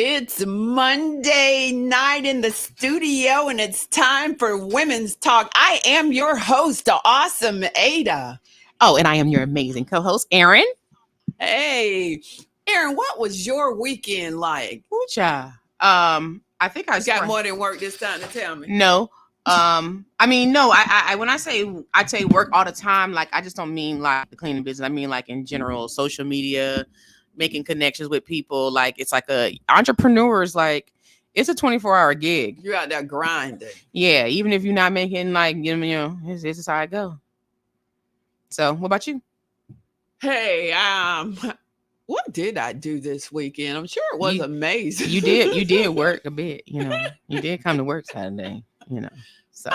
It's Monday night in the studio and it's time for Women's Talk. I am your host, the awesome Ada. Oh, and I am your amazing co-host, Erin. Hey, Aaron, what was your weekend like? Ooh-cha. I think I You got more than work this time to tell me. No. No. I when I say work all the time, like I just don't mean like the cleaning business. I mean like in general, social media, making connections with people. Like it's like entrepreneurs. Like it's a 24-hour gig. You're out there grinding. Yeah, even if you're not making like this is how I go. So, what about you? Hey, what did I do this weekend? I'm sure it was amazing. You did work a bit, You did come to work Saturday, So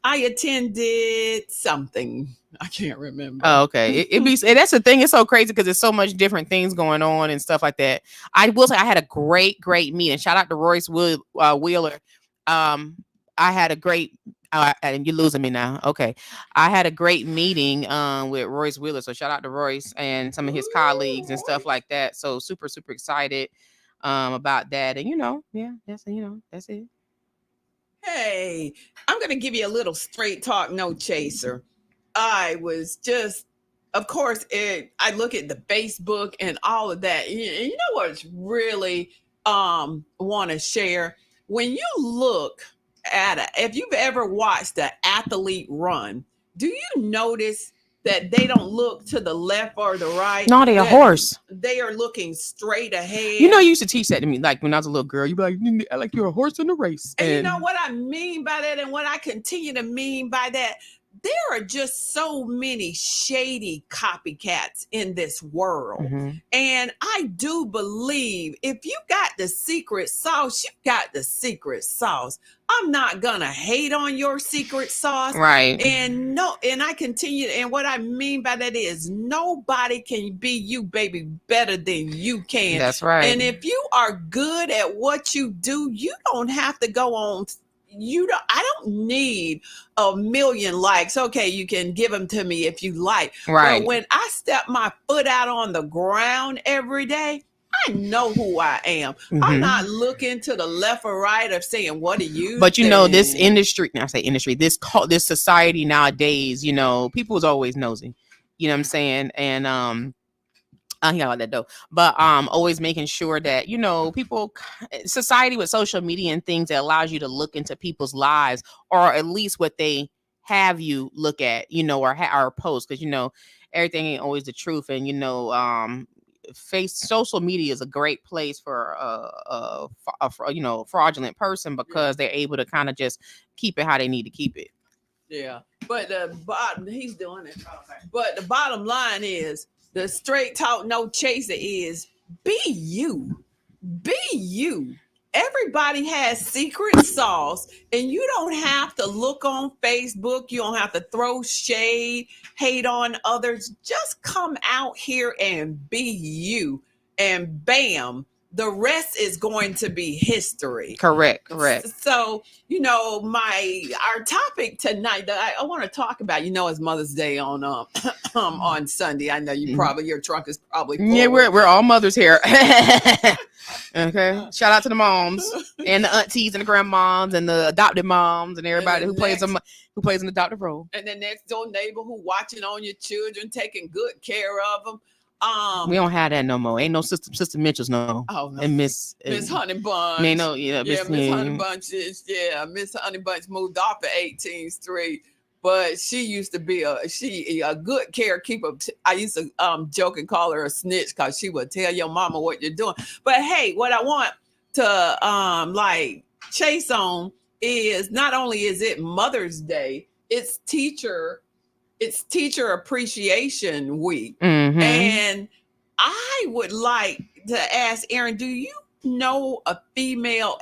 I attended something. I can't remember. Oh, okay. That's the thing. It's so crazy because there's so much different things going on and stuff like that. I will say I had a great meeting. Shout out to Royce Wheeler. I had a great. And you're losing me now. Okay. I had a great meeting with Royce Wheeler. So shout out to Royce and some of his colleagues and stuff like that. So super, super excited about that. And that's it. Hey, I'm going to give you a little straight talk, no chaser. I was just, of course, I look at the Facebook and all of that. You know what's really want to share? When you look at if you've ever watched an athlete run, do you notice that they don't look to the left or the right? No, they're a horse. They are looking straight ahead. You used to teach that to me, like when I was a little girl. You'd be like you're a horse in a race. And you know what I mean by that, and what I continue to mean by that? There are just so many shady copycats in this world. Mm-hmm. And I do believe if you got the secret sauce, you got the secret sauce. I'm not gonna hate on your secret sauce. Right. And I continue, and what I mean by that is nobody can be you, baby, better than you can. That's right. And if you are good at what you do, you don't have to go on. I don't need 1 million likes. Okay, you can give them to me if you like. Right. But when I step my foot out on the ground every day, I know who I am. Mm-hmm. I'm not looking to the left or right of saying, what do you But think? This industry, now I say industry, this society nowadays, people is always nosy. You know what I'm saying? And I hear about that though, but always making sure that society with social media and things that allows you to look into people's lives, or at least what they have you look at, or post, because everything ain't always the truth, and social media is a great place for a fraudulent person, because they're able to kind of just keep it how they need to keep it. Yeah, but he's doing it. Okay. But the bottom line is, the straight talk, no chaser is be you. Be you. Everybody has secret sauce, and you don't have to look on Facebook. You don't have to throw shade, hate on others. Just come out here and be you, and bam, the rest is going to be history. Correct. So, our topic tonight that I want to talk about, it's Mother's Day on on Sunday. I know your trunk is probably full. Yeah, we're all mothers here. Okay. Shout out to the moms and the aunties and the grandmoms and the adopted moms and everybody who plays an adoptive role. And the next door neighbor who watching on your children, taking good care of them. We don't have that no more. Ain't no Sister Mitchell's no. Oh no. And Miss Honey Bunch. Miss Honey Bunch is Miss Honey Bunch moved off at 18th Street, but she used to be a good carekeeper. I used to joke and call her a snitch because she would tell your mama what you're doing. But hey, what I want to chase on is, not only is it Mother's Day, it's Teacher Appreciation Week. Mm-hmm. And I would like to ask Erin, do you know any female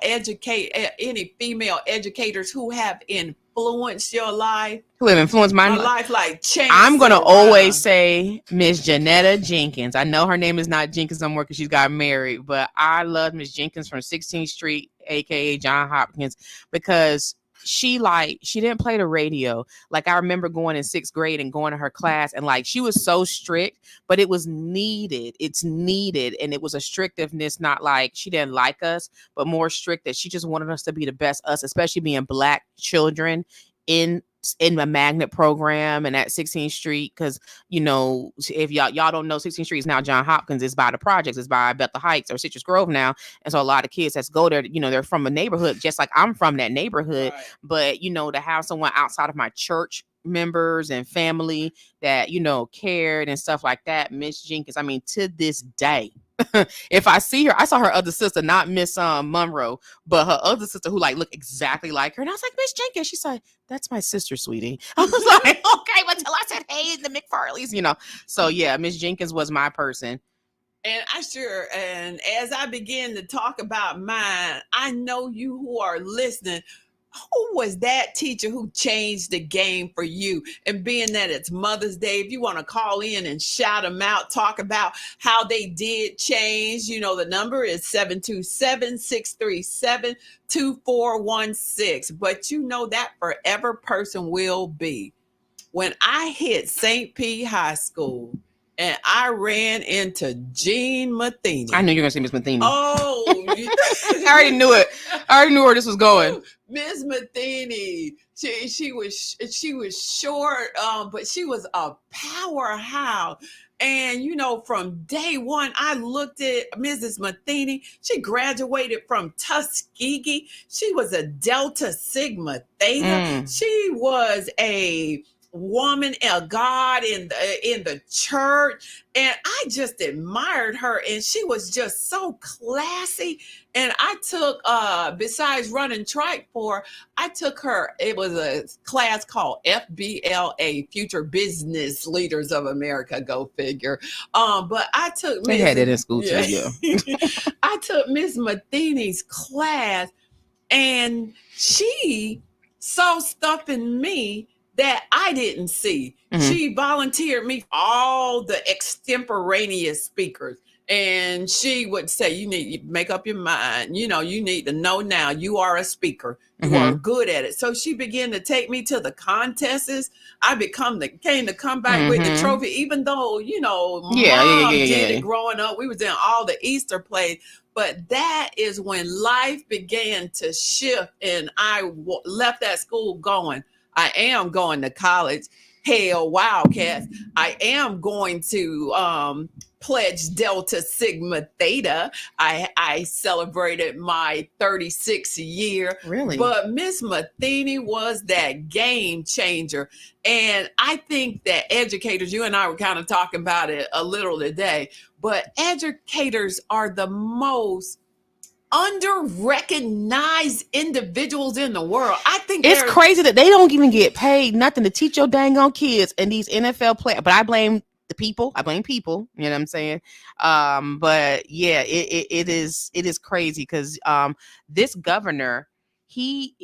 educators who have influenced your life? Who have influenced my life, like changed? I'm going to always say Miss Janetta Jenkins. I know her name is not Jenkins no more because she's got married, but I love Miss Jenkins from 16th Street, aka John Hopkins, because she didn't play the radio. Like, I remember going in 6th grade and going to her class, and like, she was so strict, but it was needed. It's needed. And it was a strictiveness, not like she didn't like us, but more strict that she just wanted us to be the best us, especially being Black children in the magnet program and at 16th Street. Because, you know, if y'all don't know, 16th Street is now John Hopkins. It's by the projects. It's by Bethel Heights or Citrus Grove now. And so a lot of kids that go there, you know, they're from a neighborhood just like I'm from that neighborhood. Right. But, you know, to have someone outside of my church members and family that, you know, cared and stuff like that, Miss Jenkins, I mean, to this day, if I see her, I saw her other sister, not Miss Monroe, but her other sister who like looked exactly like her. And I was like, Miss Jenkins. She's like, that's my sister, sweetie. I was like, okay, but until I said, hey, the McFarleys, you know. So yeah, Miss Jenkins was my person. And and as I begin to talk about mine, I know you who are listening, who was that teacher who changed the game for you? And being that it's Mother's Day, if you want to call in and shout them out, talk about how they did change, you know, the number is 727-637-2416. But you know that forever person will be when I hit St. P High School and I ran into Jean Matheny. I knew you were going to say Miss Matheny. Oh, I already knew it. I already knew where this was going. Miss Matheny, she was short, but she was a powerhouse. And you know, from day one, I looked at Mrs. Matheny. She graduated from Tuskegee. She was a Delta Sigma Theta. She was a woman of God in the church, and I just admired her, and she was just so classy. And I took besides running track for her, I took her, it was a class called FBLA, Future Business Leaders of America, go figure. But I took they had it in school too. Yeah. I took Miss Matheny's class, and she saw stuff in me that I didn't see. Mm-hmm. She volunteered me for all the extemporaneous speakers. And she would say, you need to make up your mind. You know, you need to know now you are a speaker. You are good at it. So she began to take me to the contests. I came to come back with the trophy, even though, you know, mom did it growing up. We was in all the Easter plays. But that is when life began to shift, and I left that school going, I am going to college. Hell, Wildcats. I am going to pledge Delta Sigma Theta. I celebrated my 36th year. Really? But Miss Matheny was that game changer. And I think that educators, you and I were kind of talking about it a little today, but educators are the most under-recognized individuals in the world. I think it's crazy that they don't even get paid nothing to teach your dang on kids and these NFL players. But I blame the people. I blame people. You know what I'm saying? But yeah, it is crazy because this governor, he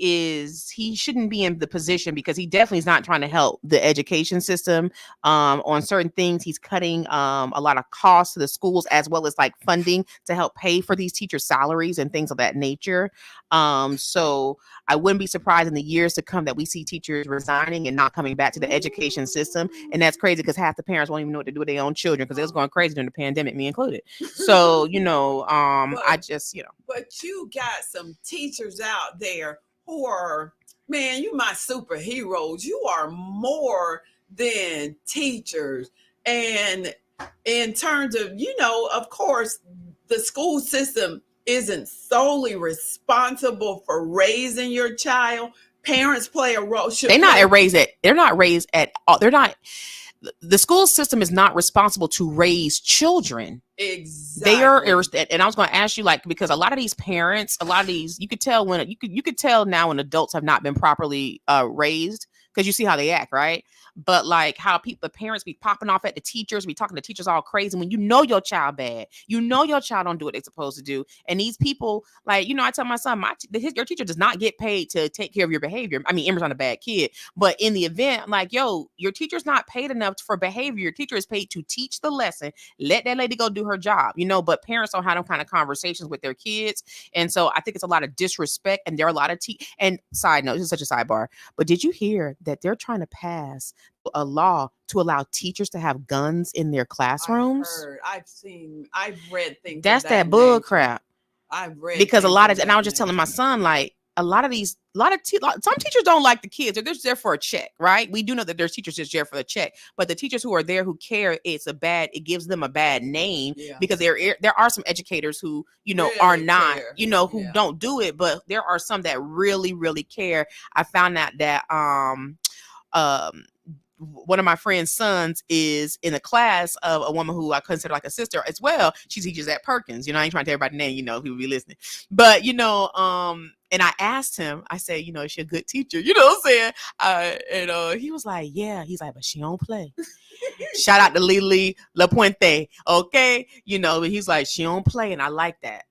shouldn't be in the position because he definitely is not trying to help the education system. On certain things, he's cutting a lot of costs to the schools as well as like funding to help pay for these teachers' salaries and things of that nature. So I wouldn't be surprised in the years to come that we see teachers resigning and not coming back to the education system. And that's crazy because half the parents won't even know what to do with their own children because it was going crazy during the pandemic, me included. So, you know, I just, you know. But you got some teachers out there who are, man, you my superheroes. You are more than teachers. And in terms of, you know, of course, the school system isn't solely responsible for raising your child. Parents play a role. They're not raised at all. The school system is not responsible to raise children. Exactly. They are, and I was going to ask you, like, because a lot of these parents, you could tell when you could tell now when adults have not been properly raised because you see how they act, right? but like how the parents be popping off at the teachers, be talking to teachers all crazy when you know your child bad, you know your child don't do what they're supposed to do. And these people, like, you know, I tell my son, your teacher does not get paid to take care of your behavior. I mean, Emer's not a bad kid, but in the event, I'm like, yo, your teacher's not paid enough for behavior. Your teacher is paid to teach the lesson. Let that lady go do her job, you know. But parents don't have them kind of conversations with their kids, and so I think it's a lot of disrespect. And there are a lot of and side note, this is such a sidebar, but did you hear that they're trying to pass a law to allow teachers to have guns in their classrooms? I've read things. That's that bull crap. I've read because a lot of, and I was just telling my son, like, some teachers don't like the kids. They're just there for a check, right? We do know that there's teachers just there for the check, but the teachers who are there who care, it gives them a bad name because there are some educators who, you know, really are not, care. You know, who don't do it, but there are some that really, really care. I found out that one of my friend's sons is in a class of a woman who I consider like a sister as well. She teaches at Perkins. You know, I ain't trying to tell everybody name, you know, people be listening. But, you know, and I asked him, I said, you know, is she a good teacher? You know what I'm saying? And he was like, yeah. He's like, but she don't play. Shout out to Lily LaPuente. Okay. You know, but he's like, she don't play. And I like that.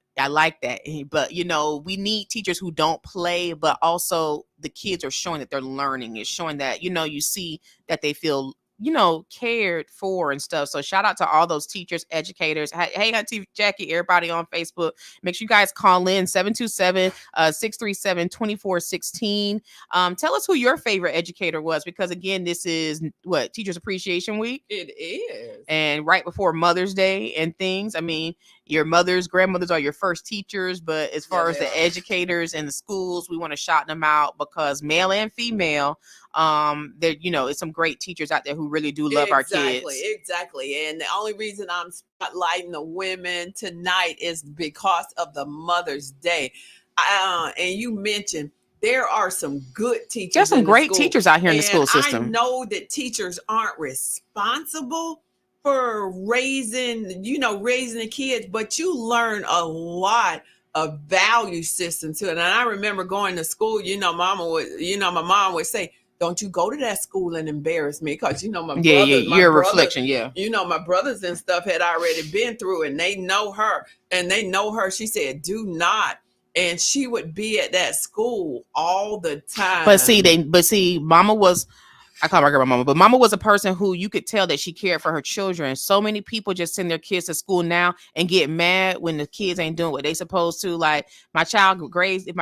But, you know, we need teachers who don't play, but also the kids are showing that they're learning. It's showing that, you know, you see that they feel, you know, cared for and stuff. So shout out to all those teachers, educators. Hey, Auntie Jackie, everybody on Facebook. Make sure you guys call in 727-637-2416. Tell us who your favorite educator was, because again, this is what, Teachers Appreciation Week. It is. And right before Mother's Day and things. I mean, your mothers, grandmothers are your first teachers, but as far as the educators in the schools, we want to shout them out because male and female, there, you know, it's some great teachers out there who really do love our kids. Exactly. And the only reason I'm spotlighting the women tonight is because of the Mother's Day. And you mentioned there are some good teachers. There's some great teachers out here in the school system. I know that teachers aren't responsible for raising the kids, but you learn a lot of value system to it. And I remember going to school, my mom would say, don't you go to that school and embarrass me, because my brothers, you're a reflection. My brothers and stuff had already been through, and they know her. She said, do not. And she would be at that school all the time. But see, Mama was, I call my girl Mama, but Mama was a person who you could tell that she cared for her children. So many people just send their kids to school now and get mad when the kids ain't doing what they supposed to. Like, if my child grades are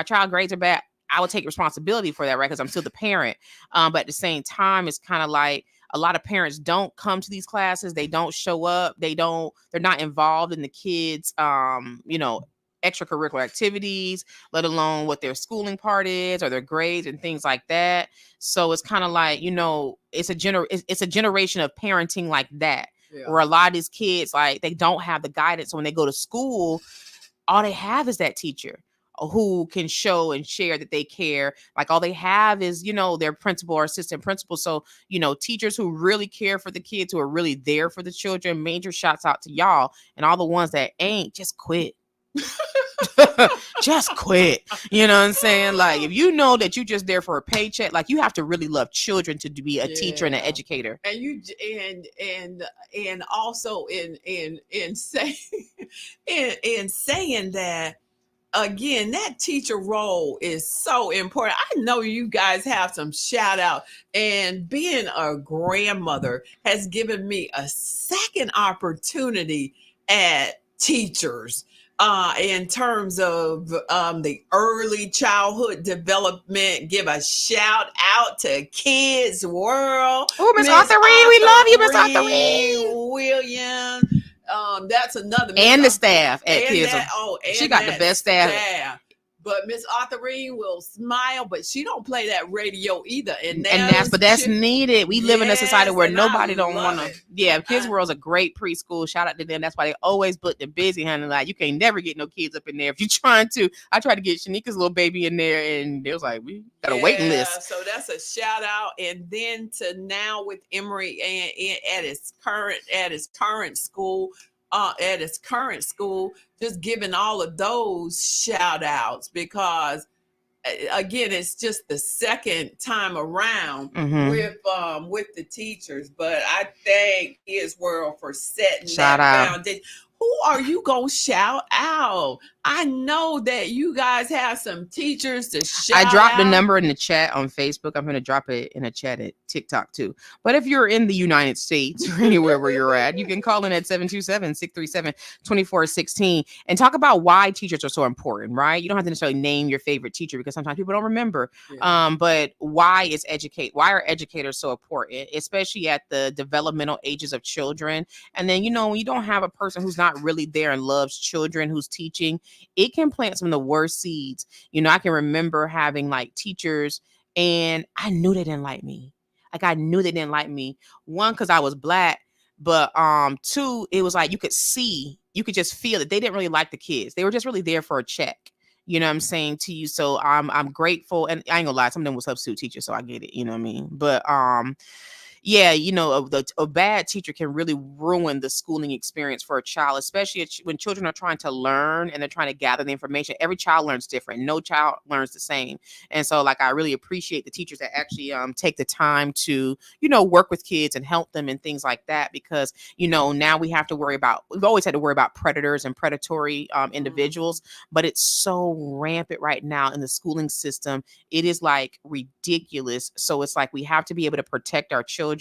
bad, I would take responsibility for that, right? Because I'm still the parent. But at the same time, it's kind of like a lot of parents don't come to these classes. They don't show up. They're not involved in the kids, extracurricular activities, let alone what their schooling part is or their grades and things like that. So it's kind of like, it's a generation of parenting like that, where a lot of these kids, like, they don't have the guidance. So when they go to school, all they have is that teacher who can show and share that they care. Like, all they have is, their principal or assistant principal. So, teachers who really care for the kids, who are really there for the children, major shouts out to y'all. And all the ones that ain't, just quit. Just quit. You know what I'm saying? Like, if you know that you're just there for a paycheck, like, you have to really love children to be a teacher and an educator. And you and also in saying that, again, that teacher role is so important. I know you guys have some shout out, and being a grandmother has given me a second opportunity at teachers. In terms of the early childhood development, give a shout out to Kids World. Oh, Miss Arthur Reed, we love you, Miss Arthur Reed. William. That's another. And the staff at Kids World. She got the best staff. But Miss Arthurine will smile, but she don't play that radio either. And that's needed. We live in a society where nobody don't want to. Yeah, Kids World's a great preschool. Shout out to them. That's why they always book the busy, honey. Like, you can't never get no kids up in there if you're trying to. I tried to get Shanika's little baby in there, and they was like, we got a waiting list. So that's a shout out. And then to now with Emory and at his current school. At his current school, just giving all of those shout outs, because again, it's just the second time around Mhm. with the teachers. But I thank His World for setting Shout that out. foundation. Who are you gonna shout out? I know that you guys have some teachers to shout I dropped out. the number in the chat on Facebook. I'm going to drop it in a chat at TikTok too. But if you're in the United States or anywhere where you're at, you can call in at 727-637-2416 and talk about why teachers are so important, right? You don't have to necessarily name your favorite teacher because sometimes people don't remember. Yeah. But why are educators so important, especially at the developmental ages of children? And then, when you don't have a person who's not really there and loves children, who's teaching, it can plant some of the worst seeds. I can remember having like teachers and I knew they didn't like me. Like I knew they didn't like me. One, because I was Black, but two, it was like you could just feel that they didn't really like the kids. They were just really there for a check. You know what I'm saying to you? So I'm grateful. And I ain't gonna lie, some of them was substitute teachers, so I get it, you know what I mean? But yeah, a bad teacher can really ruin the schooling experience for a child, especially when children are trying to learn and they're trying to gather the information. Every child learns different. No child learns the same. And so, like, I really appreciate the teachers that actually take the time to, work with kids and help them and things like that. Because, now we've always had to worry about predators and predatory individuals, but it's so rampant right now in the schooling system. It is like ridiculous. So it's like we have to be able to protect our children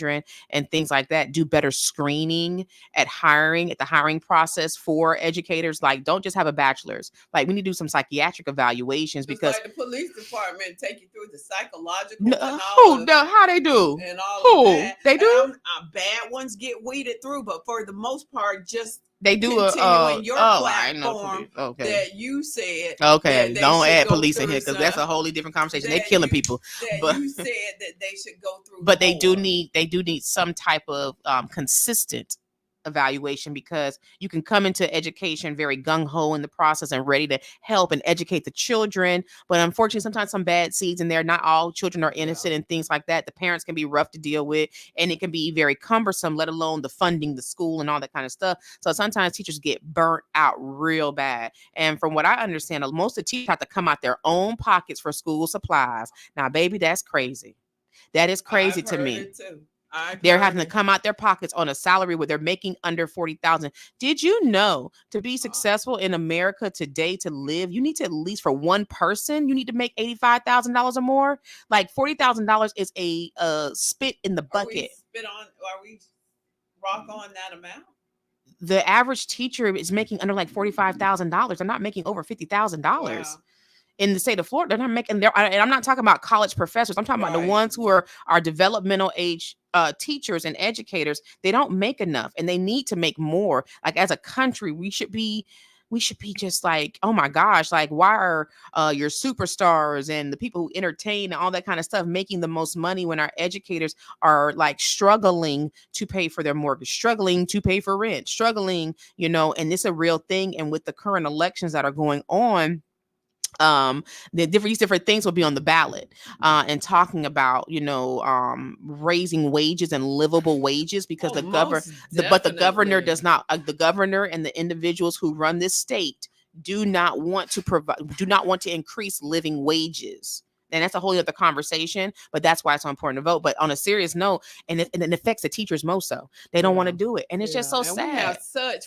and things like that, do better screening at the hiring process for educators. Like, don't just have a bachelor's. Like, we need to do some psychiatric evaluations Just because like the police department take you through the psychological how they do and all of that. They do. Bad ones get weeded through, but for the most part, just they do continuing your I know platform okay. that you said. Okay, that don't should add go police in through here because some- that's a wholly different conversation. They're that killing you- people. that But you said that they should go through. but they do more. need some type of consistent evaluation, because you can come into education very gung-ho in the process and ready to help and educate the children, but unfortunately sometimes some bad seeds in there. Not all children are innocent and things like that. The parents can be rough to deal with and it can be very cumbersome, let alone the funding, the school and all that kind of stuff. So sometimes teachers get burnt out real bad. And from what I understand, most of the teachers have to come out their own pockets for school supplies. Now, baby, that's crazy. That is crazy to me. They're having to come out their pockets on a salary where they're making under $40,000. Did you know to be successful in America today, to live, you need to, at least for one person, you need to make $85,000 or more? Like $40,000 is a spit in the bucket. Are we rock on that amount? The average teacher is making under like $45,000. They're not making over $50,000. Wow. In the state of Florida, they're not making and I'm not talking about college professors. I'm talking about the ones who are developmental age teachers and educators. They don't make enough and they need to make more. Like, as a country, we should be just like, oh my gosh, like, why are your superstars and the people who entertain and all that kind of stuff making the most money when our educators are like struggling to pay for their mortgage, struggling to pay for rent, struggling, and it's a real thing. And with the current elections that are going on, these different things will be on the ballot and talking about raising wages and livable wages, because the governor does not, the governor and the individuals who run this state do not want to increase living wages. And that's a whole other conversation, but that's why it's so important to vote. But on a serious note, and it affects the teachers most so. They don't want to do it. And it's just so sad.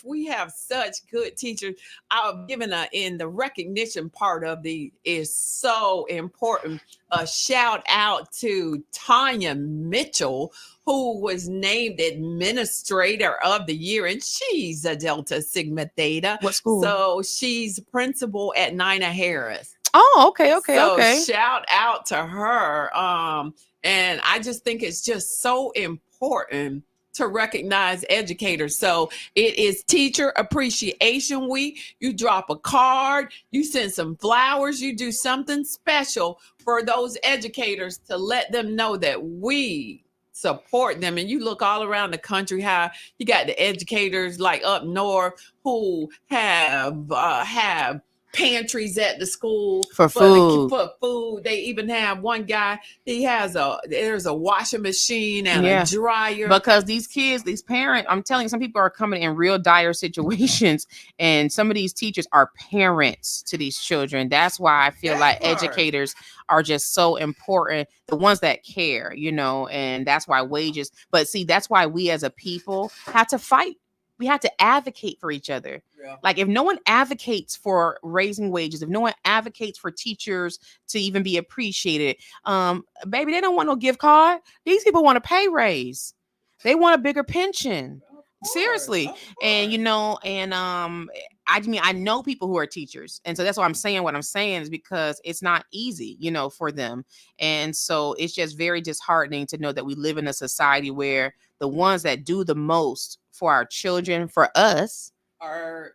We have such good teachers. I've given in the recognition part of is so important. A shout out to Tanya Mitchell, who was named Administrator of the Year, and she's a Delta Sigma Theta. What school? So she's principal at Nina Harris. Oh, okay. So shout out to her. And I just think it's just so important to recognize educators. So it is Teacher Appreciation Week. You drop a card, you send some flowers, you do something special for those educators to let them know that we support them. And you look all around the country, how you got the educators like up north who have pantries at the school For food. for food. They even have one guy, there's a washing machine and Yeah. a dryer. Because these kids, these parents, I'm telling you, some people are coming in real dire situations, and some of these teachers are parents to these children. That's why I feel like educators are just so important, the ones that care, and that's why wages. But see, that's why we as a people have to fight. We have to advocate for each other. Yeah. Like, if no one advocates for raising wages, if no one advocates for teachers to even be appreciated, baby, they don't want no gift card. These people want a pay raise. They want a bigger pension. Seriously. And I know people who are teachers, and so that's why I'm saying what I'm saying, is because it's not easy, for them. And so it's just very disheartening to know that we live in a society where the ones that do the most for our children, for us, are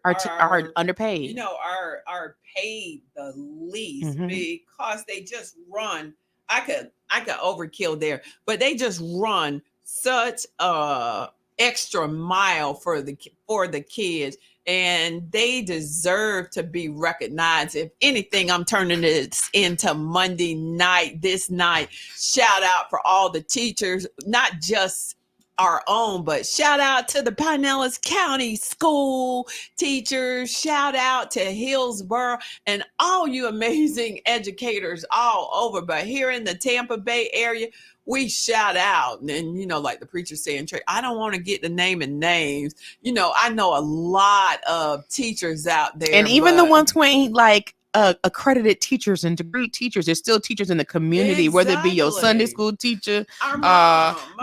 underpaid. Are paid the least, because they just run. I could overkill there, but they just run such a extra mile for the kids, and they deserve to be recognized. If anything, I'm turning this into Monday night, this night. Shout out for all the teachers, not just our own, but shout out to the Pinellas County school teachers. Shout out to Hillsborough and all you amazing educators all over. But here in the Tampa Bay area, we shout out. And, like the preacher saying, I don't want to get the naming names. I know a lot of teachers out there. And even the ones who ain't like accredited teachers and degree teachers, there's still teachers in the community, whether it be your Sunday school teacher,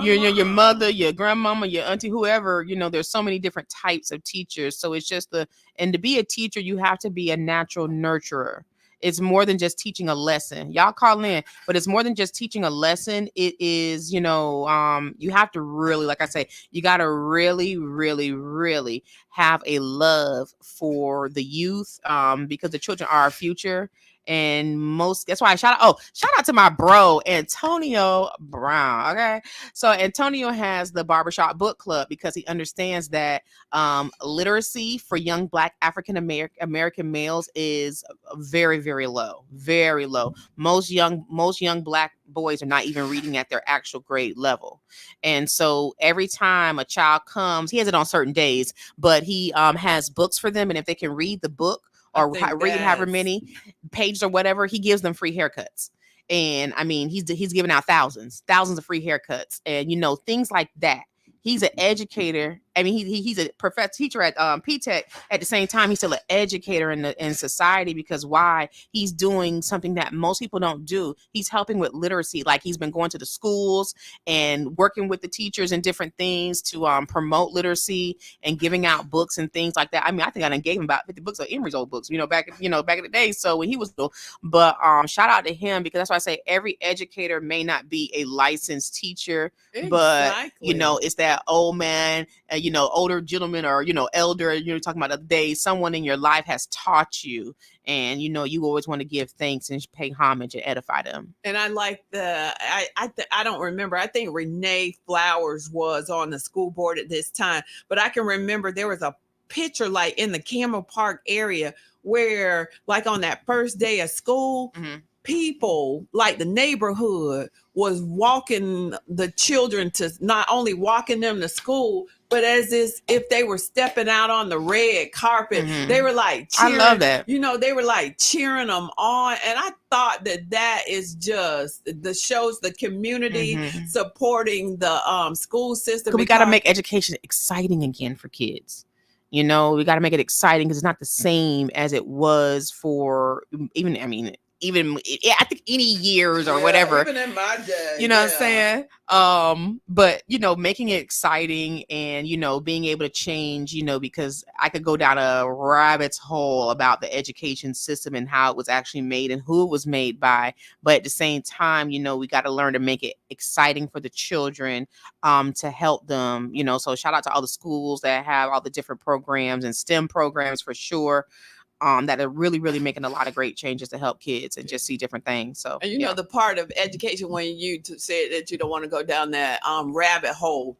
your mother, your grandmama, your auntie, whoever, there's so many different types of teachers. So it's just and to be a teacher, you have to be a natural nurturer. It's more than just teaching a lesson. Y'all call in, but it's more than just teaching a lesson. It is, you have to really, like I say, you got to really, really, really have a love for the youth, because the children are our future. And that's why I shout out to my bro, Antonio Brown. Okay. So Antonio has the Barbershop Book Club because he understands that literacy for young Black African American males is very, very low, very low. Most young Black boys are not even reading at their actual grade level. And so every time a child comes, he has it on certain days, but he has books for them. And if they can read the book, or read however many pages or whatever, he gives them free haircuts. And I mean, he's giving out thousands of free haircuts, and things like that. He's an educator. I mean, he's a professor teacher at P-Tech. At the same time, he's still an educator in society, because why? He's doing something that most people don't do. He's helping with literacy. Like, he's been going to the schools and working with the teachers and different things to promote literacy and giving out books and things like that. I mean, I think I done gave him about 50 books of Emery's old books, back in the day. So when he was little, but shout out to him, because that's why I say every educator may not be a licensed teacher, but it's that old man, older gentleman, or elder, talking about the other day, someone in your life has taught you, and you always want to give thanks and pay homage and edify them. And I like I don't remember, I think Renee Flowers was on the school board at this time, but I can remember there was a picture like in the Campbell Park area where, like, on that first day of school, people, like the neighborhood, was walking the children to, not only walking them to school, but as if they were stepping out on the red carpet. They were like cheering, I love that. They were like cheering them on. And I thought that is just shows the community supporting the school system. We got to make education exciting again for kids. We got to make it exciting, because it's not the same as it was for I think any years or whatever, even in my day, what I'm saying? But making it exciting, and being able to change, because I could go down a rabbit's hole about the education system and how it was actually made and who it was made by. But at the same time, we got to learn to make it exciting for the children, to help them, so shout out to all the schools that have all the different programs and STEM programs, for sure. That are really, really making a lot of great changes to help kids and just see different things. So, and the part of education, when you said that you don't want to go down that rabbit hole,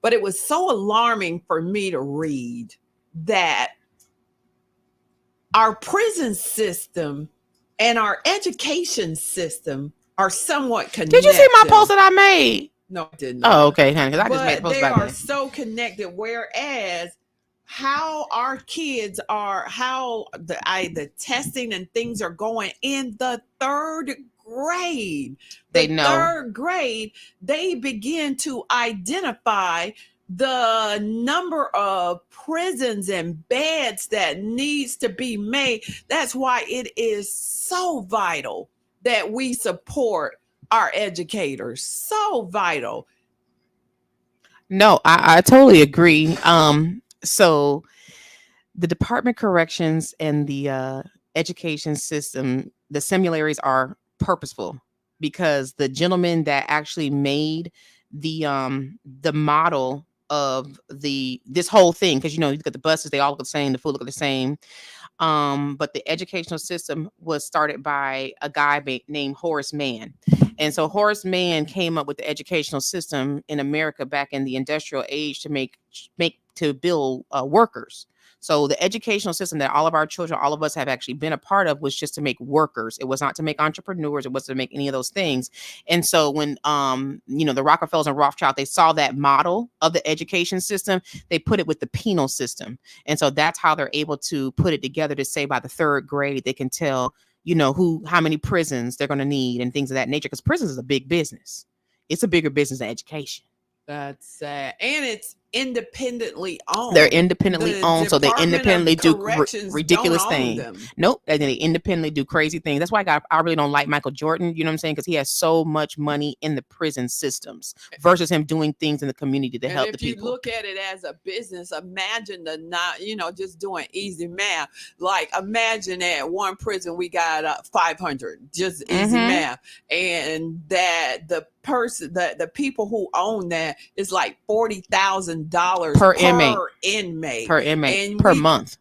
but it was so alarming for me to read that our prison system and our education system are somewhat connected. Did you see my post that I made? No, I did not. Oh, okay, honey, because I just made a But post they about are that. so connected. Whereas how our kids are, how the testing and things are going in the third grade. They The know. third grade, they begin to identify the number of prisons and beds that needs to be made. That's why it is so vital that we support our educators. So vital. No, I totally agree. So the Department of Corrections and the education system, the similarities are purposeful because the gentleman that actually made the model of this whole thing, because you know you look at the buses, they all look the same, the food look the same. But the educational system was started by a guy named Horace Mann. And so Horace Mann came up with the educational system in America back in the industrial age to build workers. So the educational system that all of our children, all of us have actually been a part of was just to make workers. It was not to make entrepreneurs. It wasn't to make any of those things. And so when, the Rockefellers and Rothschild, they saw that model of the education system, they put it with the penal system. And so that's how they're able to put it together to say by the third grade, they can tell, how many prisons they're going to need and things of that nature. Because prisons is a big business. It's a bigger business than education. That's sad. And it's independently owned. They're independently owned, so they independently do ridiculous things. Nope, and they independently do crazy things. That's why I really don't like Michael Jordan. You know what I'm saying? Because he has so much money in the prison systems versus him doing things in the community to help the people. If you look at it as a business, imagine just doing easy math. Like imagine at one prison we got 500, just easy math, and that the person, the people who own that is like $40,000 per inmate and per month,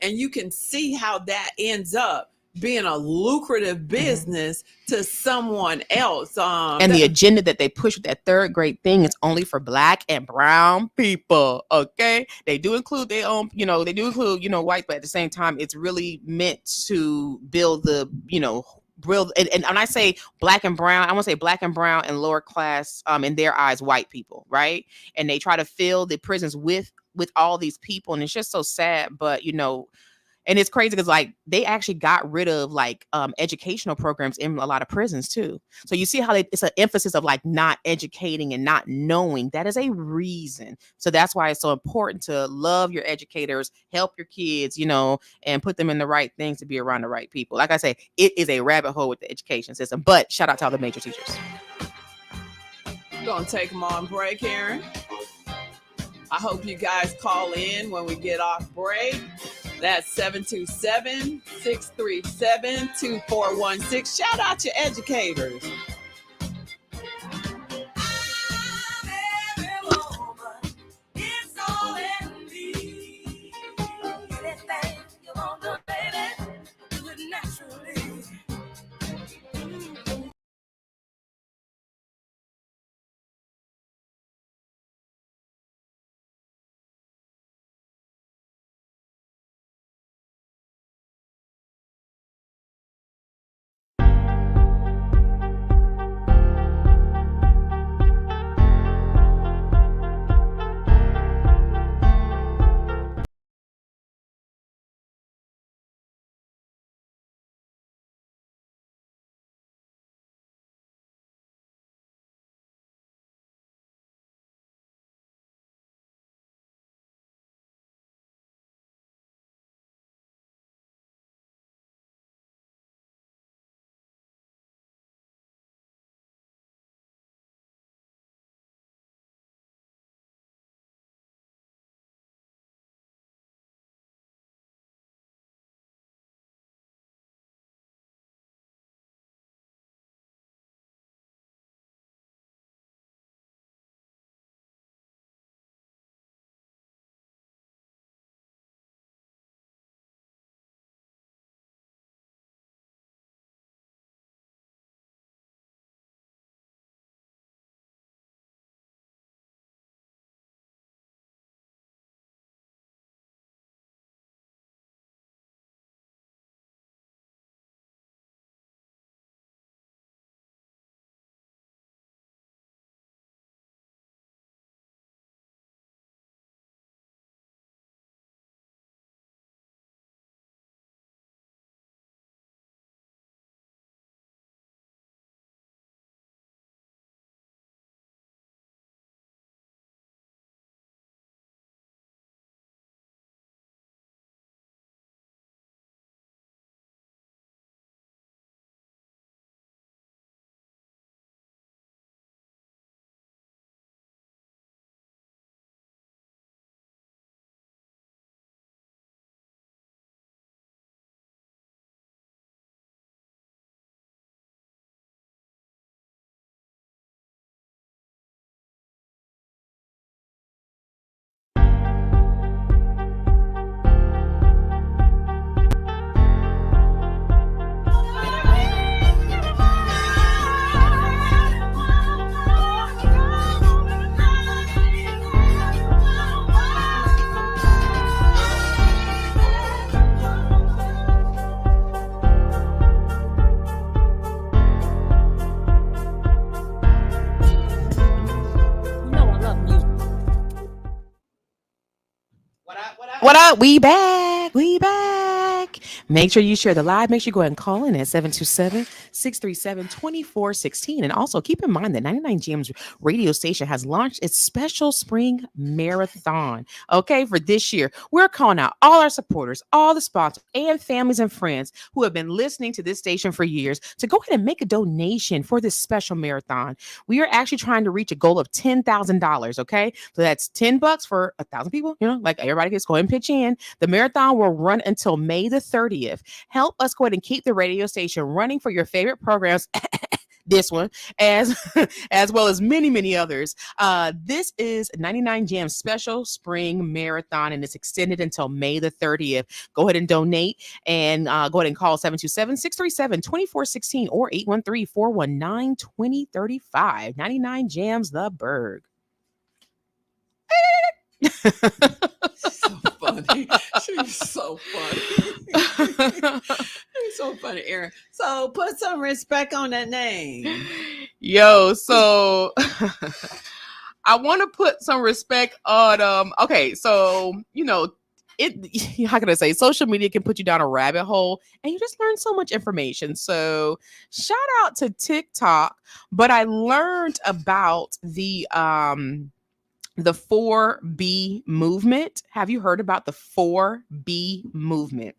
and you can see how that ends up being a lucrative business to someone else. And the agenda that they push with that third grade thing is only for Black and brown people. Okay, they do include their own, white, but at the same time, it's really meant to build the, real. And when I say Black and brown, I want to say Black and brown and lower class, in their eyes, white people, right? And they try to fill the prisons with all these people, and it's just so sad. But and it's crazy because like they actually got rid of educational programs in a lot of prisons too. So you see how it's an emphasis of like not educating and not knowing. That is a reason. So that's why it's so important to love your educators, help your kids, and put them in the right things to be around the right people. Like I say, it is a rabbit hole with the education system. But shout out to all the major teachers. We're gonna take them on break, Aaron. I hope you guys call in when we get off break. That's 727-637-2416. Shout out to educators. What? We back. We back. Make sure you share the live. Make sure you go ahead and call in at 727-637-2416. And also keep in mind that 99 GM's radio station has launched its special spring marathon. Okay, for this year, we're calling out all our supporters, all the sponsors, and families and friends who have been listening to this station for years to go ahead and make a donation for this special marathon. We are actually trying to reach a goal of $10,000. Okay, so that's $10 for 1,000 people. You know, like everybody gets go ahead and pitch in. The marathon will run until May the 30th. Help us go ahead and keep the radio station running for your favorite programs. This one, as well as many others. This is 99 Jam's special spring marathon, and it's extended until May the 30th. Go ahead and donate, and go ahead and call 727-637-2416 or 813-419-2035. 99 Jams the Berg. So funny. She's so funny. She's so funny, Aaron. So put some respect on that name. Yo, so I want to put some respect on okay, so you know, how can I say, social media can put you down a rabbit hole and you just learn so much information. So shout out to TikTok, but I learned about the 4B movement. Have you heard about the 4B movement?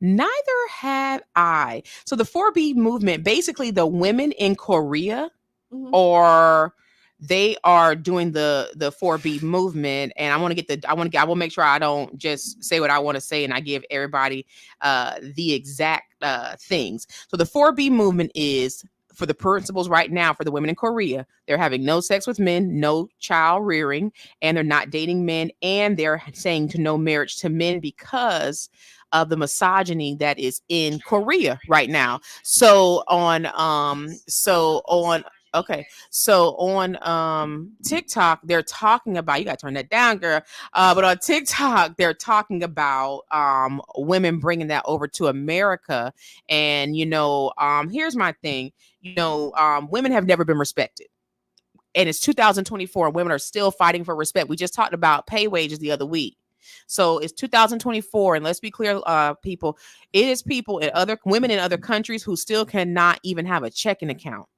Neither have I. So the 4B movement, basically the women in Korea, or they are doing the 4B movement. And I will make sure I don't just say what I want to say and I give everybody the exact things. So the 4B movement is, for the principles right now for the women in Korea, they're having no sex with men, no child rearing, and they're not dating men, and they're saying to no marriage to men because of the misogyny that is in Korea right now. So on TikTok, they're talking about, you gotta turn that down, girl. But on TikTok, they're talking about women bringing that over to America. And you know, here's my thing. You know, women have never been respected. And it's 2024, and women are still fighting for respect. We just talked about pay wages the other week. So it's 2024, and let's be clear, people, it is people in women in other countries who still cannot even have a checking account.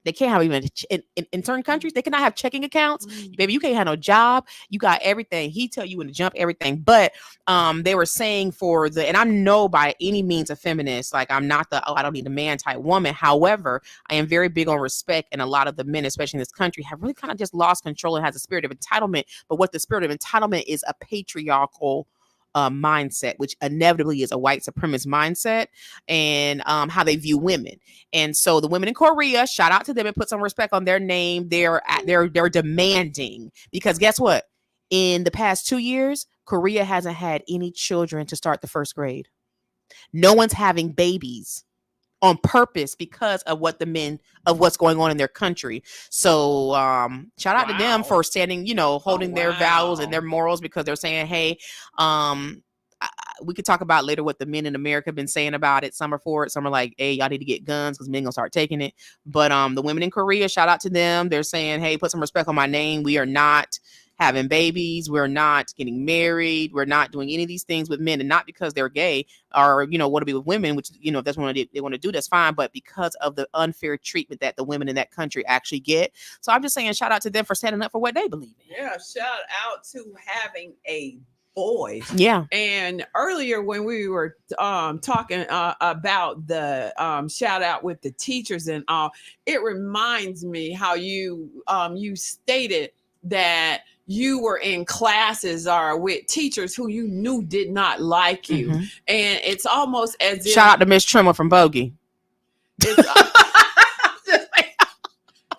They can't have even in certain countries, they cannot have checking accounts. Baby, you can't have no job. You got everything. He tell you when to jump everything. But they were saying and I'm no by any means a feminist. Like, I'm not I don't need a man type woman. However, I am very big on respect. And a lot of the men, especially in this country, have really kind of just lost control and has a spirit of entitlement. But what the spirit of entitlement is, a patriarchal mindset, which inevitably is a white supremacist mindset, and how they view women. And so the women in Korea, shout out to them and put some respect on their name. They're demanding, because guess what? In the past 2 years, Korea hasn't had any children to start the first grade. No one's having babies on purpose because of what's going on in their country. So shout out to them for standing, you know, holding their values and their morals, because they're saying, hey, we could talk about later what the men in America have been saying about it. Some are for it. Some are like, hey, y'all need to get guns because men gonna start taking it. But the women in Korea, shout out to them. They're saying, hey, put some respect on my name. We are not having babies. We're not getting married. We're not doing any of these things with men, and not because they're gay or, you know, want to be with women, which, you know, if that's what they want to do, that's fine. But because of the unfair treatment that the women in that country actually get. So I'm just saying, shout out to them for standing up for what they believe in. Yeah, shout out to having a voice. Yeah. And earlier when we were talking about the shout out with the teachers and all, it reminds me how you stated that you were in classes or with teachers who you knew did not like you. Mm-hmm. And it's almost as if, shout out to Miss Trimmer from Bogey.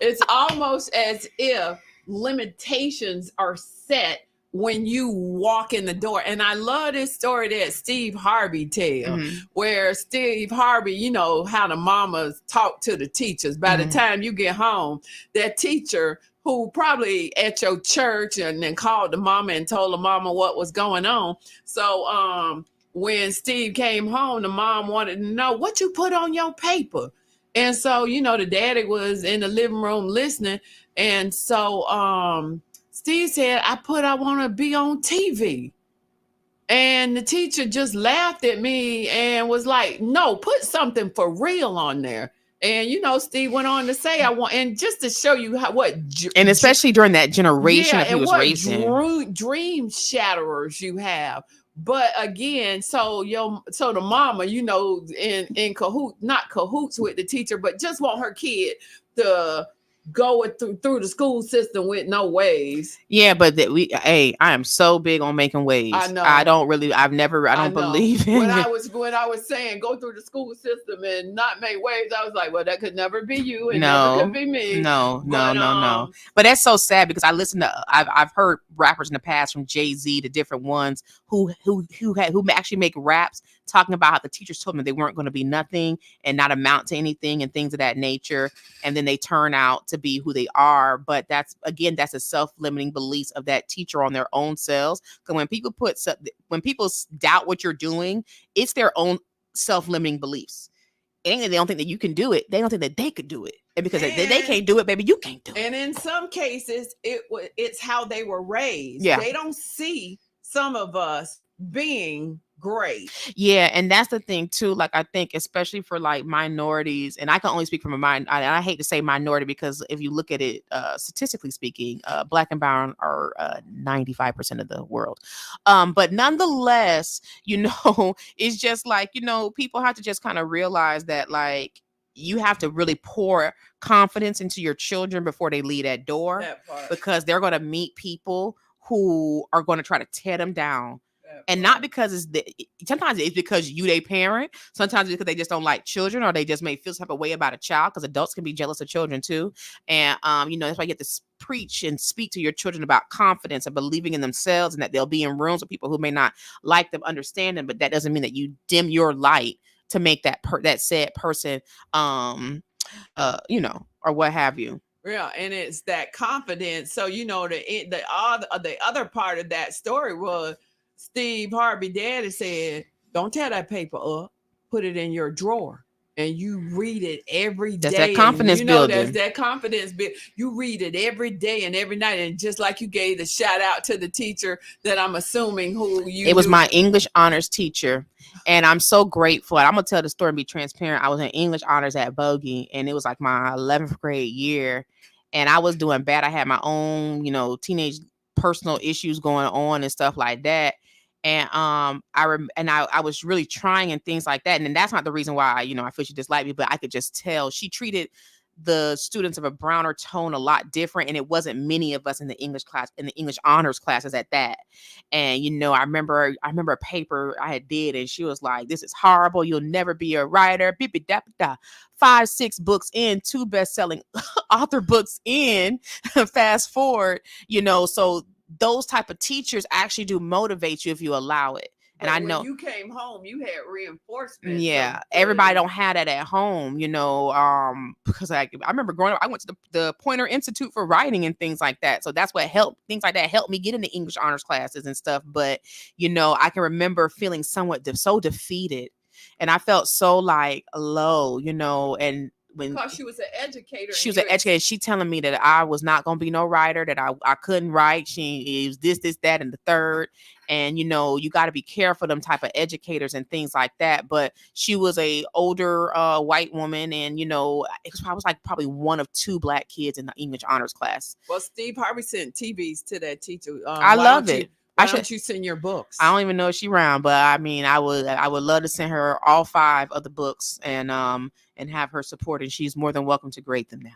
It's almost as if limitations are set when you walk in the door. And I love this story that Steve Harvey tells, where Steve Harvey, you know, how the mamas talk to the teachers. By the time you get home, that teacher who probably at your church and then called the mama and told the mama what was going on. So when Steve came home, the mom wanted to know what you put on your paper. And so, you know, the daddy was in the living room listening. And so Steve said, I want to be on TV. And the teacher just laughed at me and was like, no, put something for real on there. And Steve went on to say, and just to show you and especially during that generation that he was raised in, dream shatterers you have. But again, so the mama, in not cahoots with the teacher, but just want her kid to go through the school system with no waves. Yeah, but I am so big on making waves. I know. I don't believe in when I was saying go through the school system and not make waves, I was like, well, that could never be you, and never could be me. No. But that's so sad because I've heard rappers in the past, from Jay-Z to different ones, who actually make raps talking about how the teachers told them they weren't going to be nothing and not amount to anything and things of that nature, and then they turn out to be who they are. But that's a self-limiting beliefs of that teacher on their own selves. Because when people doubt what you're doing, it's their own self-limiting beliefs. And they don't think that you can do it. They don't think that they could do it. And because they can't do it, baby, you can't do it. And in some cases, it's how they were raised. Yeah. They don't see some of us being great. Yeah, and that's the thing too. Like, I think especially for like minorities, and I can only speak from I hate to say minority, because if you look at it statistically speaking, Black and brown are 95% of the world. But nonetheless, it's just like, people have to just kind of realize that, like, you have to really pour confidence into your children before they leave that door, because they're going to meet people who are going to try to tear them down. And not because sometimes it's because you they parent. Sometimes it's because they just don't like children, or they just may feel some type of way about a child, because adults can be jealous of children too. And that's why you have to preach and speak to your children about confidence and believing in themselves, and that they'll be in rooms with people who may not like them, understand them, but that doesn't mean that you dim your light to make that said person or what have you. Yeah, and it's that confidence. So the other part of that story was Steve Harvey daddy said, don't tear that paper up, put it in your drawer, and you read it every day. That's that confidence building. That's that confidence build. You read it every day and every night. And just like you gave the shout out to the teacher that I'm assuming it was my English honors teacher. And I'm so grateful. I'm going to tell the story and be transparent. I was in English honors at Bogey, and it was like my 11th grade year. And I was doing bad. I had my own, teenage personal issues going on and stuff like that. And I was really trying and things like that. And then that's not the reason why I feel she disliked me, but I could just tell she treated the students of a browner tone a lot different, and it wasn't many of us in the English class, in the English honors classes at that. And I remember a paper I had did, and she was like, "This is horrible. You'll never be a writer." 5-6 books in, 2 best-selling author books in. Fast forward, so those type of teachers actually do motivate you if you allow it. And I know when you came home, you had reinforcement. Yeah, everybody don't have that at home, because I remember growing up, I went to the Poynter Institute for Writing and things like that. So that's what helped. Things like that helped me get into English honors classes and stuff. But, I can remember feeling somewhat so defeated, and I felt so like low, and because she was an educator. She was an educator. She telling me that I was not going to be no writer, that I couldn't write. She was this, that, and the third. And, you got to be careful them type of educators and things like that. But she was a older white woman. And, I was like probably one of 2 Black kids in the English honors class. Well, Steve Harvey sent TVs to that teacher. I love it. Why don't you send your books? I don't even know if she's around, but I mean, I would love to send her all 5 of the books and have her support, and she's more than welcome to grade them now.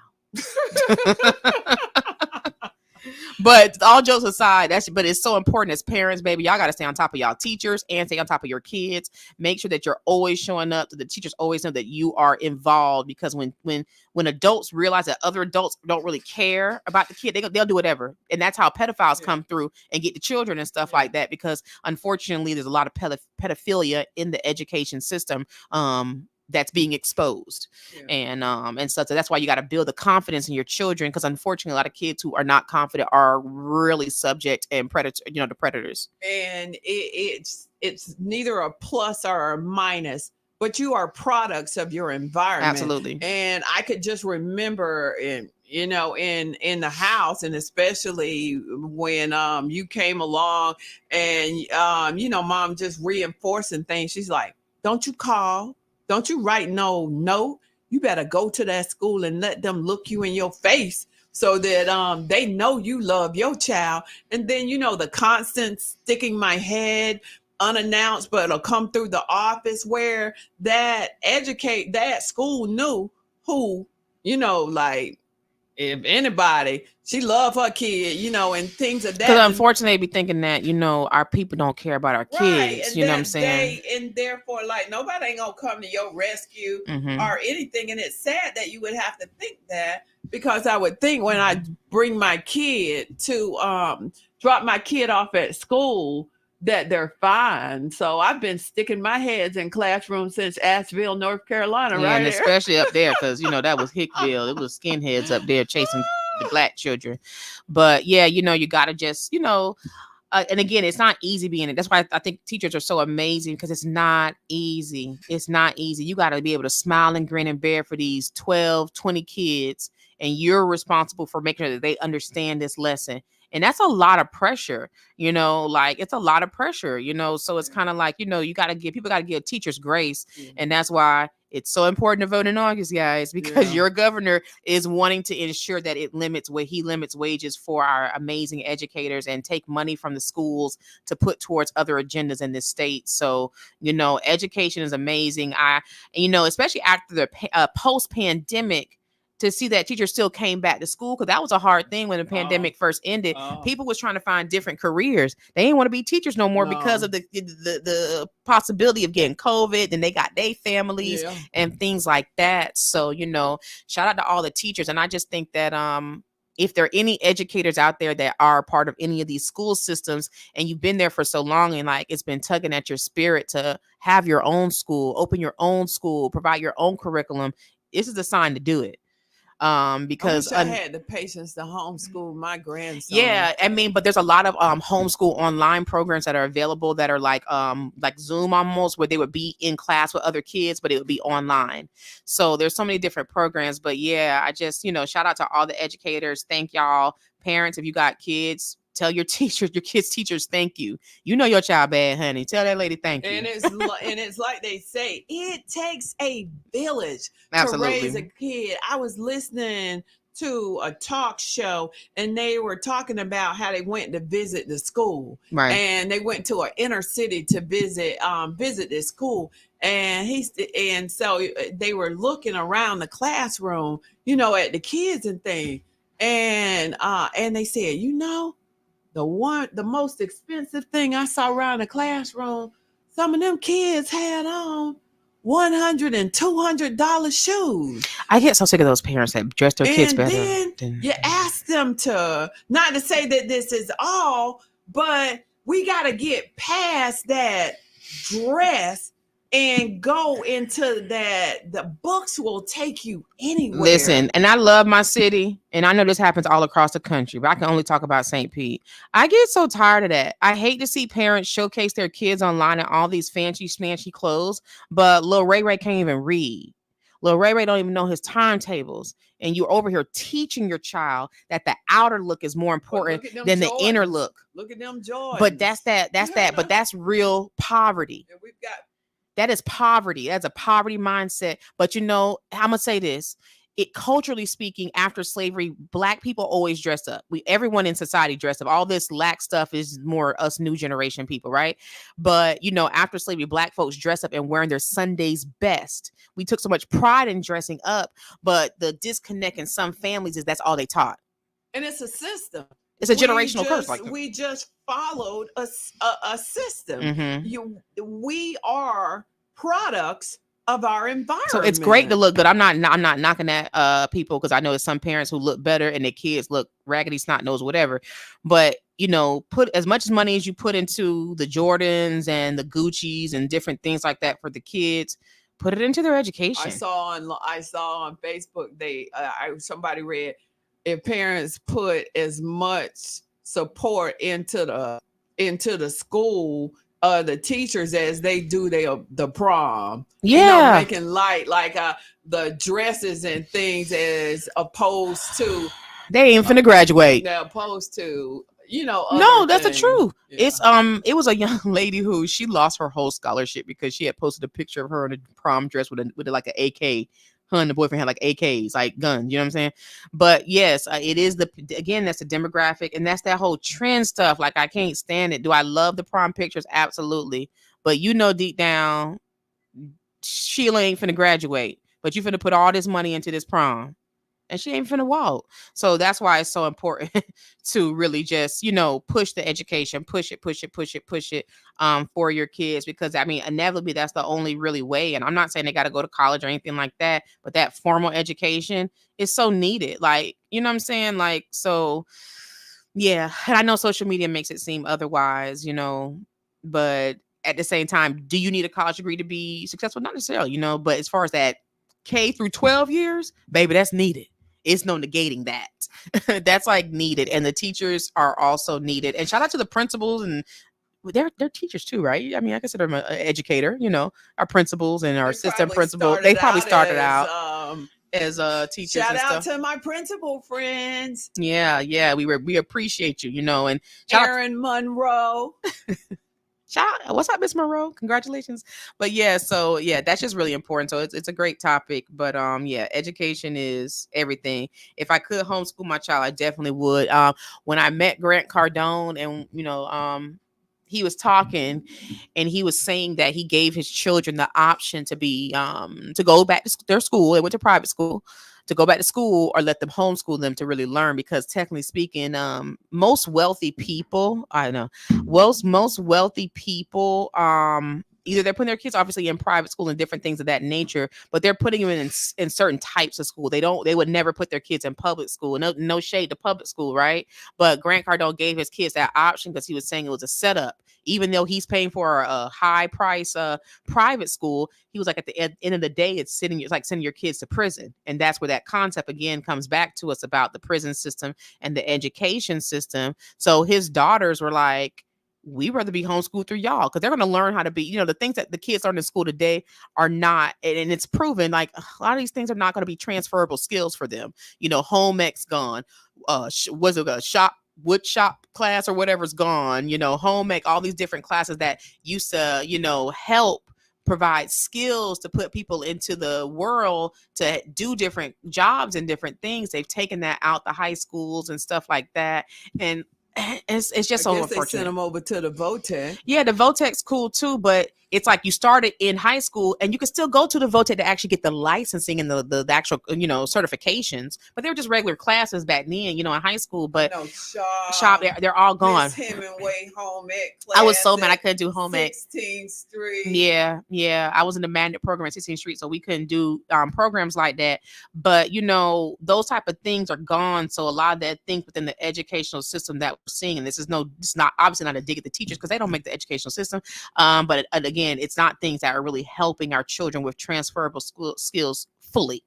But all jokes aside, but it's so important as parents, baby. Y'all got to stay on top of y'all teachers and stay on top of your kids. Make sure that you're always showing up, that the teachers always know that you are involved, because when adults realize that other adults don't really care about the kid, they'll do whatever. And that's how pedophiles come through and get the children and stuff like that, because unfortunately there's a lot of pedophilia in the education system. That's being exposed. And so that's why you got to build the confidence in your children, because unfortunately a lot of kids who are not confident are really subject and to predators. And it's neither a plus or a minus, but you are products of your environment. Absolutely. And I could just remember in the house, and especially when you came along, and mom just reinforcing things. She's like, don't you call, don't you write no note. You better go to that school and let them look you in your face, so that they know you love your child. And then the constant sticking my head unannounced, but it'll come through the office, where that school knew who, like, if anybody, she loved her kid, and things of that. Because unfortunately, they be thinking that, our people don't care about our kids. You know what I'm saying? And therefore, like, nobody ain't gonna come to your rescue Mhm. or anything. And it's sad that you would have to think that, because I would think when I bring my kid to drop my kid off at school, that they're fine. So I've been sticking my heads in classrooms since Asheville, North Carolina, Yeah, right? and especially up there, because that was Hickville. It was skinheads up there chasing the black children. But yeah, you gotta just, and again, it's not easy being it. That's why I think teachers are so amazing, because it's not easy. It's not easy. You got to be able to smile and grin and bear for these 12, 20 kids, and you're responsible for making sure that they understand this lesson. And that's a lot of pressure, like, it's a lot of pressure, so it's kind of like, people got to give teachers grace. And that's why it's so important to vote in August, guys, because your governor is wanting to ensure that he limits wages for our amazing educators and take money from the schools to put towards other agendas in this state. So, education is amazing. Especially after the post-pandemic, to see that teachers still came back to school, because that was a hard thing when the pandemic first ended. People was trying to find different careers. They didn't want to be teachers no more because of the possibility of getting COVID. Then they got their families and things like that. So, shout out to all the teachers. And I just think that if there are any educators out there that are part of any of these school systems, and you've been there for so long, and like it's been tugging at your spirit to have your own school, open your own school, provide your own curriculum, this is the sign to do it. Because I had the patience to homeschool my grandson. Yeah, I mean, but there's a lot of homeschool online programs that are available that are like Zoom almost, where they would be in class with other kids, but it would be online. So there's so many different programs. But yeah, I just shout out to all the educators. Thank y'all, parents. If you got kids, tell your teachers, your kids' teachers, thank you. You know your child bad, honey. Tell that lady thank you. And it's like they say, it takes a village to raise a kid. I was listening to a talk show, and they were talking about how they went to visit the school, right? And they went to an inner city to visit this school, and so they were looking around the classroom, at the kids and things, and they said, the most expensive thing I saw around the classroom, some of them kids had on $100 and $200 shoes. I get so sick of those parents that dress their kids better. Then you ask them to, not to say that this is all, but we got to get past that dress and go into that. The books will take you anywhere. Listen, and I love my city, and I know this happens all across the country, but I can only talk about St. Pete. I get so tired of that. I hate to see parents showcase their kids online in all these fancy smancy clothes, but Lil Ray Ray can't even read. Lil Ray Ray don't even know his timetables, and you're over here teaching your child that the outer look is more important than the inner look. Look at them Jordans. But that's that. But that's real poverty. And we've got. That is poverty. That's a poverty mindset. But I'm gonna say this. Culturally speaking, after slavery, Black people always dressed up. Everyone in society dressed up. All this lack stuff is more us new generation people, right? But after slavery, Black folks dress up and wearing their Sunday's best. We took so much pride in dressing up, but the disconnect in some families is that's all they taught. And it's a system. It's a generational curse. We just followed a system. Mm-hmm. We are products of our environment. So it's great to look good. I'm not knocking at people, because I know there's some parents who look better and their kids look raggedy, snot nose, whatever. But put as much money as you put into the Jordans and the Gucci's and different things like that for the kids. Put it into their education. I saw on Facebook somebody read, if parents put as much support into the school the teachers as they do the prom. Yeah. Making light like the dresses and things as opposed to They ain't finna graduate. they're opposed to No, other that's the things. truth. Yeah. It's it was a young lady who she lost her whole scholarship because she had posted a picture of her in a prom dress with like an AK. Her and the boyfriend had like AKs, like guns. You know what I'm saying? But yes, it is again, that's the demographic, and that's that whole trend stuff. Like, I can't stand it. Do I love the prom pictures? Absolutely. But deep down, Sheila ain't finna graduate. But you finna put all this money into this prom, and she ain't finna walk. So that's why it's so important to really just, push the education, push it for your kids, because I mean, inevitably that's the only really way. And I'm not saying they got to go to college or anything like that, but that formal education is so needed. Like, you know what I'm saying? Like, so yeah. And I know social media makes it seem otherwise, but at the same time, do you need a college degree to be successful? Not necessarily, but as far as that K through 12 years, baby, that's needed. It's no negating that. That's like needed. And the teachers are also needed. And shout out to the principals, and they're teachers too, right? I mean, I consider them an educator, our principals and our assistant principal. They probably started out as teachers. Shout out to my principal friends. Yeah. We appreciate you, and Erin Monroe. Shout out, what's up, Miss Monroe? Congratulations. But yeah, so yeah, that's just really important. So it's a great topic. But yeah, education is everything. If I could homeschool my child, I definitely would. When I met Grant Cardone, and he was talking, and he was saying that he gave his children the option to be to go back to their school. They went to private school, to go back to school, or let them homeschool them to really learn, because technically speaking, most wealthy people, most wealthy people, either they're putting their kids obviously in private school and different things of that nature, but they're putting them in certain types of school. They would never put their kids in public school. No shade to public school, right? But Grant Cardone gave his kids that option because he was saying it was a setup. Even though he's paying for a high price private school, he was like, at the end of the day, it's like sending your kids to prison. And that's where that concept again comes back to us about the prison system and the education system. So his daughters were like, we rather be homeschooled through y'all, because they're going to learn how to be, the things that the kids learn in school today are not, and it's proven, like, a lot of these things are not going to be transferable skills for them. Home ec's gone. Was it a wood shop class or whatever's gone? Home ec, all these different classes that used to, help provide skills to put people into the world to do different jobs and different things. They've taken that out the high schools and stuff like that. And it's just so unfortunate. They sent them over to the Votech. Yeah, the Votech's cool too, but it's like you started in high school and you can still go to the Votech to actually get the licensing and the actual, certifications. But they were just regular classes back then, in high school. But shop, they're all gone. Miss Hemingway home ec class. I was so mad I couldn't do home ec. 16th Street. Yeah. I was in the magnet program at 16th Street, so we couldn't do programs like that. But those type of things are gone. So a lot of that things within the educational system that we're seeing, and it's not obviously not a dig at the teachers because they don't make the educational system. But again, it's not things that are really helping our children with transferable skills fully.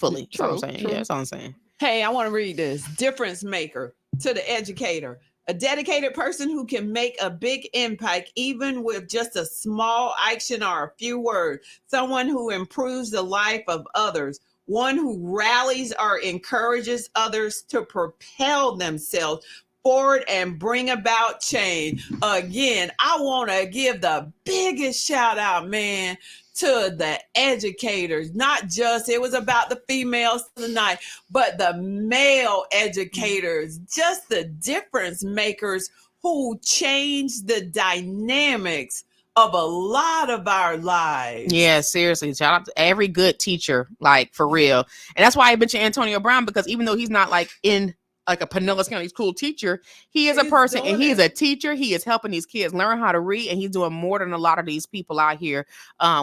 That's all I'm saying. Yeah, that's all I'm saying. Hey, I want to read this. Difference maker to the educator. A dedicated person who can make a big impact, even with just a small action or a few words. Someone who improves the life of others. One who rallies or encourages others to propel themselves forward and bring about change. Again, I want to give the biggest shout out, man, to the educators. Not just, it was about the females tonight, but the male educators, just the difference makers who changed the dynamics of a lot of our lives. Yeah, seriously. Shout out to every good teacher, like, for real. And that's why I mentioned Antonio Brown, because even though he's not like in like a Pinellas County school teacher, he is a person, and he is a teacher. He is helping these kids learn how to read, and he's doing more than a lot of these people out here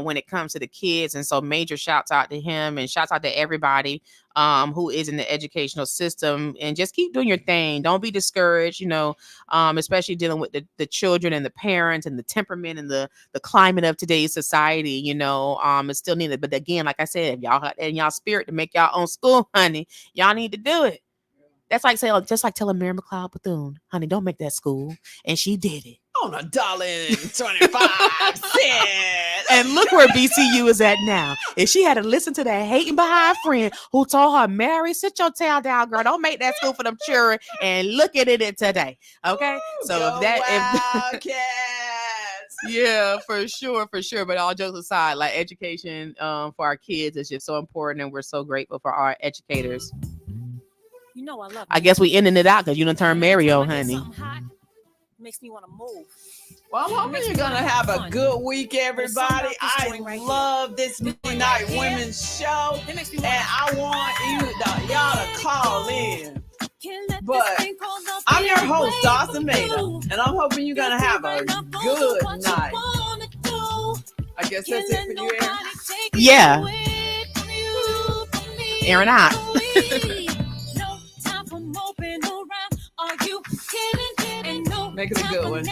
when it comes to the kids. And so major shouts out to him, and shouts out to everybody who is in the educational system, and just keep doing your thing. Don't be discouraged, especially dealing with the children and the parents and the temperament and the climate of today's society. It's still needed. But again, like I said, if y'all had in y'all spirit to make y'all own school, honey, y'all need to do it. That's like saying, just like telling Mary McLeod Bethune, honey, don't make that school. And she did it. On $1.25. And look where BCU is at now. If she had to listen to that hating behind friend who told her, Mary, sit your tail down, girl. Don't make that school for them children. And look at it today. Okay. So Go if that, Wildcats. yeah, for sure. But all jokes aside, like education for our kids is just so important, and we're so grateful for our educators. You know I love. I guess we ending it out because you done turned Mario, honey. Makes me want to move. Well, I'm hoping you're gonna have a good week, everybody. I love this Midnight Women's show, and I want y'all to call in. But I'm your host, Dawson Maida, and I'm hoping you're gonna have a good night. I guess that's it for you, Aaron. Yeah. Aaron out. Make it a good one.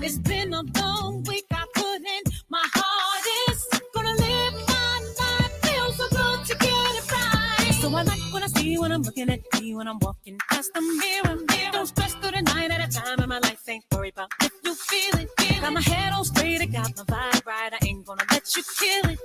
It's been a long week. I put in my hardest. Gonna live my life. Feels so good to get it right. So I like what I see when I'm looking at me when I'm walking past the mirror. Don't stress through the night at a time in my life. Ain't worried about if you feel it. Got my head on straight. I got my vibe right. I ain't gonna let you kill it.